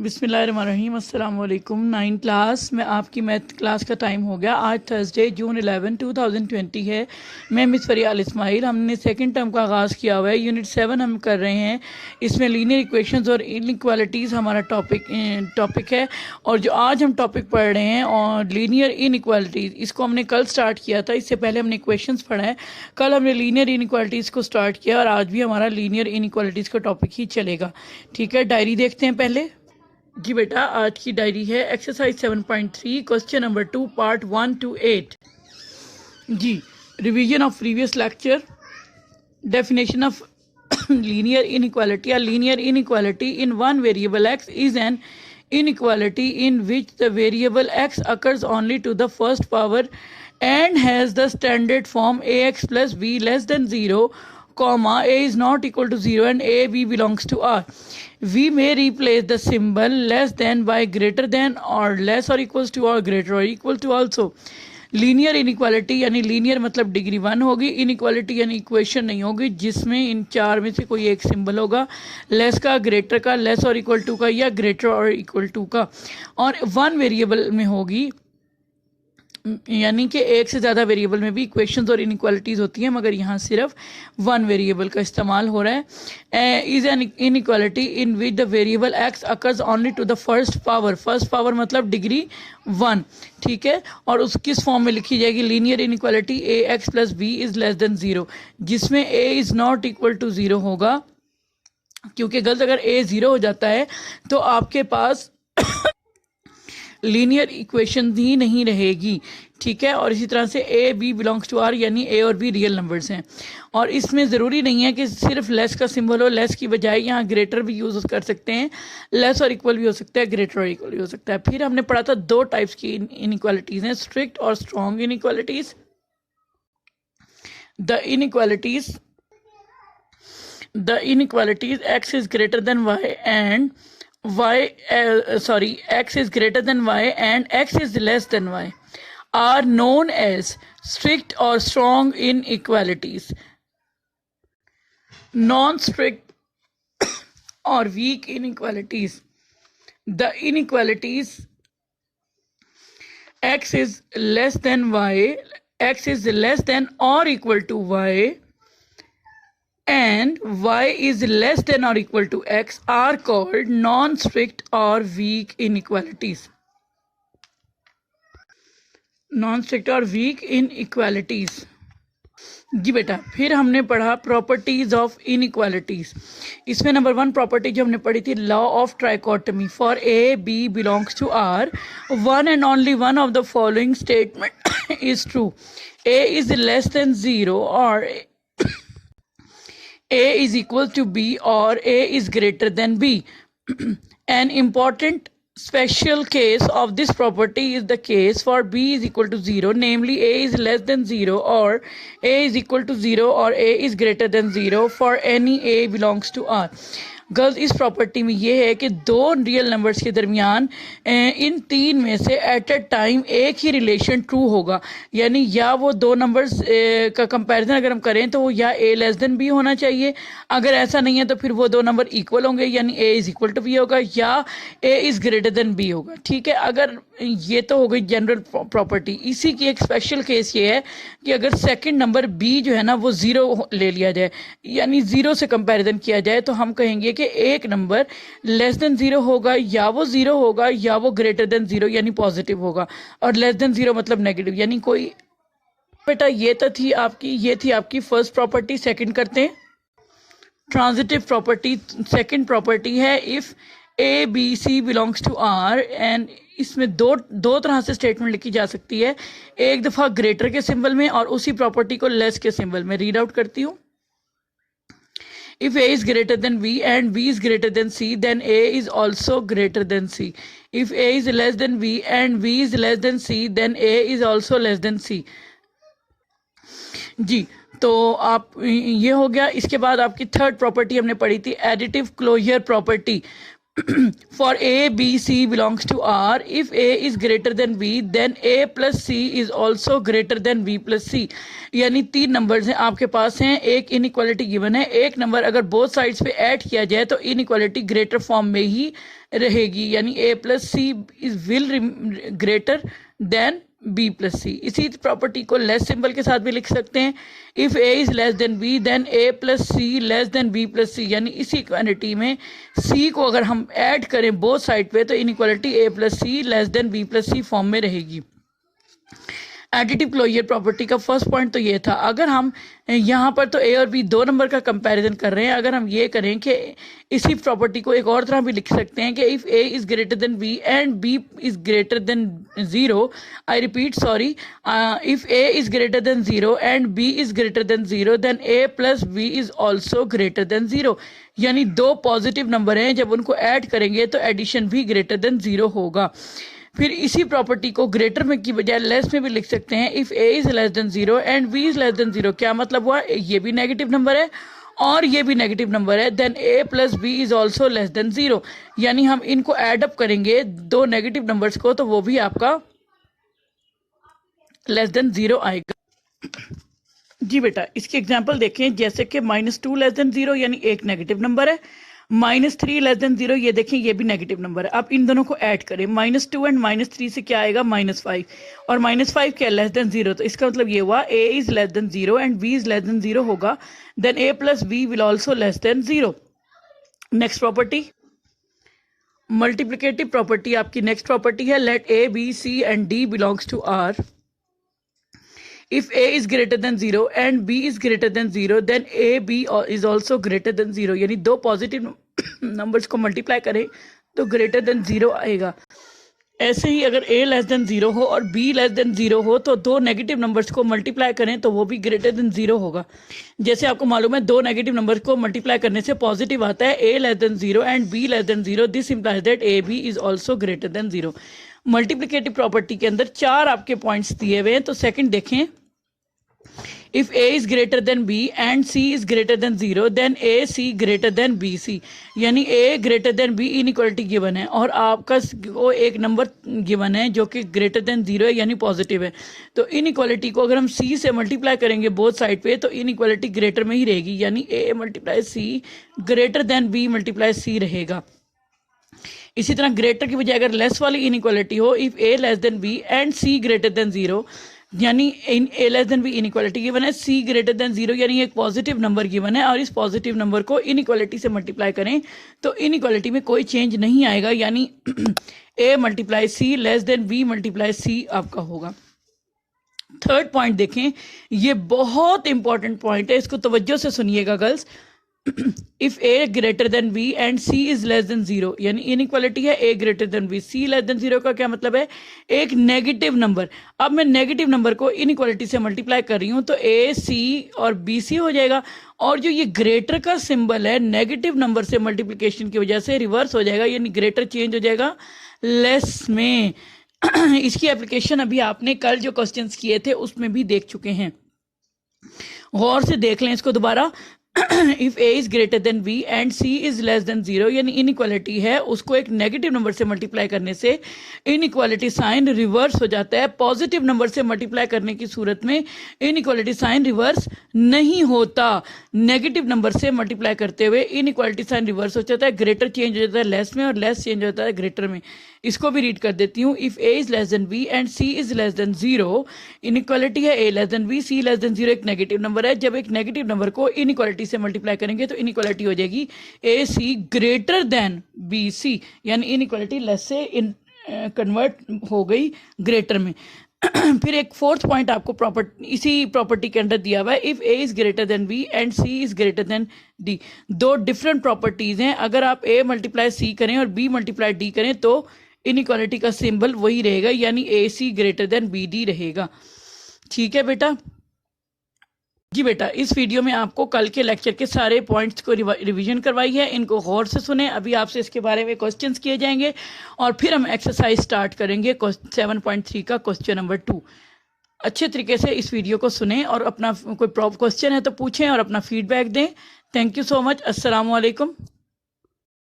बिस्मिल्लाहिर्रहमानिर्रहीम अस्सलाम वालेकुम। 9 क्लास में आपकी मैथ क्लास का टाइम हो गया। आज थर्सडे जून 11 2020 है। मैं मिस फरिया अल इस्माइल। हमने सेकंड टर्म का आगाज़ किया हुआ है। यूनिट 7 हम कर रहे हैं। इसमें लीनियर इक्वेशंस और इनइक्वालिटीज़ हमारा टॉपिक है। और जो आज हम टॉपिक पढ़ रहे हैं और लीनियर इनइक्वालिटीज़, इसको हमने कल स्टार्ट किया था। इससे पहले हमने इक्वेशंस पढ़ा है। कल हमने लीनियर इनइक्वालिटीज़ को स्टार्ट किया और आज भी हमारा लीनियर इनइक्वालिटीज़ का टॉपिक ही चलेगा। ठीक है, डायरी देखते हैं पहले। जी बेटा, आज की डायरी है exercise 7.3 question number 2 part 1 to 8। जी, revision of previous lecture. Definition of linear inequality. Linear inequality in one variable x is an inequality in which the variable x occurs only to the first power and has the standard form ax plus b less than 0, comma a is not equal to 0 and a b belongs to R. We may replace the symbol less than by greater than or less or equals to or greater or equal to also. Linear inequality यानी linear मतलब degree 1 होगी। Inequality यानी equation नहीं होगी जिसमें इन चार में से कोई एक सिंबल होगा, लेस का, ग्रेटर का, लेस और इक्वल टू का या ग्रेटर और इक्वल टू का, और वन वेरिएबल में होगी। यानी कि एक से ज़्यादा वेरिएबल में भी इक्वेशंस और इनइक्वालिटीज़ होती हैं, मगर यहाँ सिर्फ वन वेरिएबल का इस्तेमाल हो रहा है। Is an inequality in which the variable x occurs only to the first power. First power मतलब डिग्री 1। ठीक है, और उस किस फॉर्म में लिखी जाएगी? Linear inequality a x plus b is less than 0, जिसमें a is not equal to 0 होगा, क्योंकि गलत अगर ए 0 हो जाता है तो आपके पास लीनियर इक्वेशन ही नहीं रहेगी। ठीक है, और इसी तरह से a B belongs to R, यानी ए और बी रियल नंबर्स हैं। और इसमें ज़रूरी नहीं है कि सिर्फ लेस का सिंबल हो। लेस की बजाय यहाँ ग्रेटर भी यूज़ कर सकते हैं, लेस और इक्वल भी हो सकता है, ग्रेटर और इक्वल भी हो सकता है। फिर हमने पढ़ा था दो टाइप्स की इनइक्वालिटीज़ हैं, स्ट्रिक्ट और strong inequalities. The inequalities x is greater than y and x is greater than y and x is less than y are known as strict or strong inequalities. Non-strict or weak inequalities. The inequalities x is less than y, x is less than or equal to y, and y is less than or equal to x are called non-strict or weak inequalities. Non-strict और weak inequalities। जी बेटा, फिर हमने पढ़ा properties of inequalities. इसमें number 1 property जो हमने पढ़ी थी, law of trichotomy. For A B belongs to R, one and only one of the following statement is true. A is less than 0 और A is equal to B or A is greater than B. An important special case of this property is the case for B is equal to 0, namely A is less than 0 or A is equal to 0 or A is greater than 0 for any A belongs to R. Girls, इस property में ये है कि दो real numbers के दरमियान इन तीन में से एट अ टाइम एक ही रिलेशन ट्रू होगा। यानी या वो दो नंबर्स का कंपैरिजन अगर हम करें तो वो या ए लेस देन बी होना चाहिए, अगर ऐसा नहीं है तो फिर वो दो नंबर इक्वल होंगे, यानी a is equal to b होगा या a is greater than b होगा। ठीक है, अगर ये तो हो गई जनरल प्रॉपर्टी। इसी की एक स्पेशल केस ये है कि अगर सेकंड नंबर बी जो है ना वो 0 ले लिया जाए, यानी 0 से कंपैरिजन किया जाए, तो हम कहेंगे कि एक नंबर लेस देन 0 होगा, या वो 0 होगा या वो ग्रेटर देन 0 यानी पॉजिटिव होगा, और लेस देन 0 मतलब नेगेटिव, यानी कोई। बेटा, ये थी आपकी फर्स्ट प्रॉपर्टी। सेकंड करते हैं ट्रांजिटिव प्रॉपर्टी। सेकंड प्रॉपर्टी है if a b c belongs to R, and इसमें दो तरह से स्टेटमेंट लिखी जा सकती है। एक दफ़ा ग्रेटर के सिंबल में और उसी प्रॉपर्टी को लेस के सिंबल में। रीड आउट करती हूँ। If A is greater than B and B is greater than C, then A is also greater than C. If A is less than B and B is less than C, then A is also less than C. जी, तो आप ये हो गया। इसके बाद आपकी third property हमने पढ़ी थी additive closure property. for A, B, C belongs to R. If A is greater than B, then A plus C is also greater than B plus C. यानी 3 नंबर्स हैं आपके पास हैं, एक इनइक्वालिटी गिवन है, एक नंबर अगर both sides पे add किया जाए तो इनइक्वालिटी ग्रेटर फॉर्म में ही रहेगी, यानी A plus C is will greater than B plus C. इसी प्रॉपर्टी को लेस सिंबल के साथ भी लिख सकते हैं. If A is less than B then A plus C less than B plus C, यानी इसी क्वांटिटी में C को अगर हम ऐड करें बोथ साइड पे तो inequality A plus C less than B plus C form में रहेगी. एडिटिव क्लोजर प्रॉपर्टी का फर्स्ट पॉइंट तो ये था. अगर हम यहाँ पर तो ए और बी 2 नंबर का कंपैरिजन कर रहे हैं, अगर हम ये करें कि इसी प्रॉपर्टी को एक और तरह भी लिख सकते हैं कि if a is greater than b and b is greater than 0, I repeat sorry, if a is greater than 0 and b is greater than 0 then a plus b is also greater than 0. यानी 2 positive number हैं, जब उनको add करेंगे तो addition भी greater than 0 होगा. फिर इसी प्रॉपर्टी को ग्रेटर में की बजाय लेस में भी लिख सकते हैं. If a is less than 0 and b is less than 0, क्या मतलब हुआ, ये भी नेगेटिव नंबर है और ये भी नेगेटिव नंबर है, then a plus b is also less than 0. यानी हम इनको ऐड अप करेंगे 2 नेगेटिव नंबर्स को तो वो भी आपका लेस देन 0 आएगा. जी बेटा, इसकी एग्जाम्पल देखें, जैसे कि -2 लेस देन 0 यानी एक नेगेटिव नंबर है, -3 लेस देन 0, ये देखें ये भी नेगेटिव नंबर है. अब इन दोनों को ऐड करें, -2 एंड -3 से क्या आएगा, -5, और -5 क्या लेस देन 0, तो इसका मतलब ये हुआ a is less than 0 and b is less than 0 होगा, then a plus b will also less than 0. Next property multiplicative property आपकी नेक्स्ट प्रॉपर्टी है. Let a, b, c and d belongs to R. If a is greater than 0 and b is greater than 0 then a b is also greater than 0. यानी 2 positive numbers को multiply करें तो greater than 0 आएगा. ऐसे ही अगर a less than 0 हो और b less than 0 हो तो 2 नेगेटिव नंबर्स को मल्टीप्लाई करें तो वो भी ग्रेटर देन 0 होगा. जैसे आपको मालूम है 2 नेगेटिव नंबर्स को मल्टीप्लाई करने से पॉजिटिव आता है, a less than 0 and b less than 0, this implies that a b is also greater than 0. Multiplicative property के अंदर 4 आपके पॉइंट्स दिए हुए हैं, तो सेकंड देखें. If a is greater than b and c is greater than 0 then a c greater than b c. यानी a greater than b inequality given है और आपका वो एक नंबर गिवन है जो कि ग्रेटर देन 0 है यानी पॉजिटिव है. तो इनइक्वालिटी को अगर हम c से मल्टीप्लाई करेंगे बोथ साइड पे तो इनइक्वालिटी ग्रेटर में ही रहेगी, यानी a multiply c greater than b multiply c रहेगा. इसी तरह ग्रेटर की बजाय अगर लेस वाली इनइक्वालिटी हो, if a less than b and c greater than 0, यानी in A less than B inequality given है, सी ग्रेटर देन 0 यानी एक पॉजिटिव नंबर गिवन है और इस पॉजिटिव नंबर को इनइक्वालिटी से मल्टीप्लाई करें तो इनइक्वालिटी में कोई चेंज नहीं आएगा, यानी A multiply C less than B multiply C आपका होगा. थर्ड पॉइंट देखें, ये बहुत इंपॉर्टेंट पॉइंट है, इसको तवज्जो से सुनिएगा girls. If a greater than b and c is less than 0, यानी इनइक्वालिटी है a greater than b, c less than 0 का क्या मतलब है, एक नेगेटिव नंबर. अब मैं नेगेटिव नंबर को इनइक्वालिटी से मल्टीप्लाई कर रही हूँ तो a c और b c हो जाएगा, और जो ये ग्रेटर का सिंबल है नेगेटिव नंबर से मल्टीप्लिकेशन की वजह से रिवर्स हो जाएगा, यानी ग्रेटर चेंज हो जाएगा लेस में. इसकी एप्लीकेशन अभी आपने कल जो क्वेश्चंस किए थे उसमें भी देख चुके हैं, गौर से देख लें इसको दोबारा. If a is greater than b and c is less than 0, यानी इनइक्वालिटी है, उसको एक नेगेटिव नंबर से मल्टीप्लाई करने से इनइक्वालिटी साइन रिवर्स हो जाता है. पॉजिटिव नंबर से मल्टीप्लाई करने की सूरत में इनइक्वालिटी साइन रिवर्स नहीं होता, नेगेटिव नंबर से मल्टीप्लाई करते हुए इनइक्वालिटी साइन रिवर्स हो जाता है, ग्रेटर चेंज हो जाता है लेस में और लेस चेंज होता है ग्रेटर में. इसको भी रीड कर देती हूँ. If a is less than b and c is less than 0, inequality है a less than b, c less than 0, एक नेगेटिव नंबर है. जब एक नेगेटिव नंबर को इनइक्वालिटी से मल्टीप्लाई करेंगे तो इनइक्वालिटी हो जाएगी a c greater than b c, यानी इनइक्वालिटी लेस से कन्वर्ट हो गई ग्रेटर में. फिर एक फोर्थ पॉइंट आपको इसी प्रॉपर्टी के अंडर दिया हुआ है. If a is greater than b and c is greater than d, 2 different properties हैं. अगर आप a मल्टीप्लाई c करें और b मल्टीप्लाई d करें तो इनइक्वालिटी का सिंबल वही रहेगा, यानी ए सी ग्रेटर देन बी डी रहेगा. ठीक है बेटा. जी बेटा, इस वीडियो में आपको कल के लेक्चर के सारे पॉइंट्स को रिवीजन करवाई है, इनको गौर से सुने. अभी आपसे इसके बारे में क्वेश्चंस किए जाएंगे और फिर हम एक्सरसाइज स्टार्ट करेंगे 7.3 का क्वेश्चन नंबर 2. अच्छे तरीके से इस वीडियो को सुने और अपना कोई क्वेश्चन है तो पूछें और अपना फीडबैक दें. Thank you so much. अस्सलाम वालेकुम.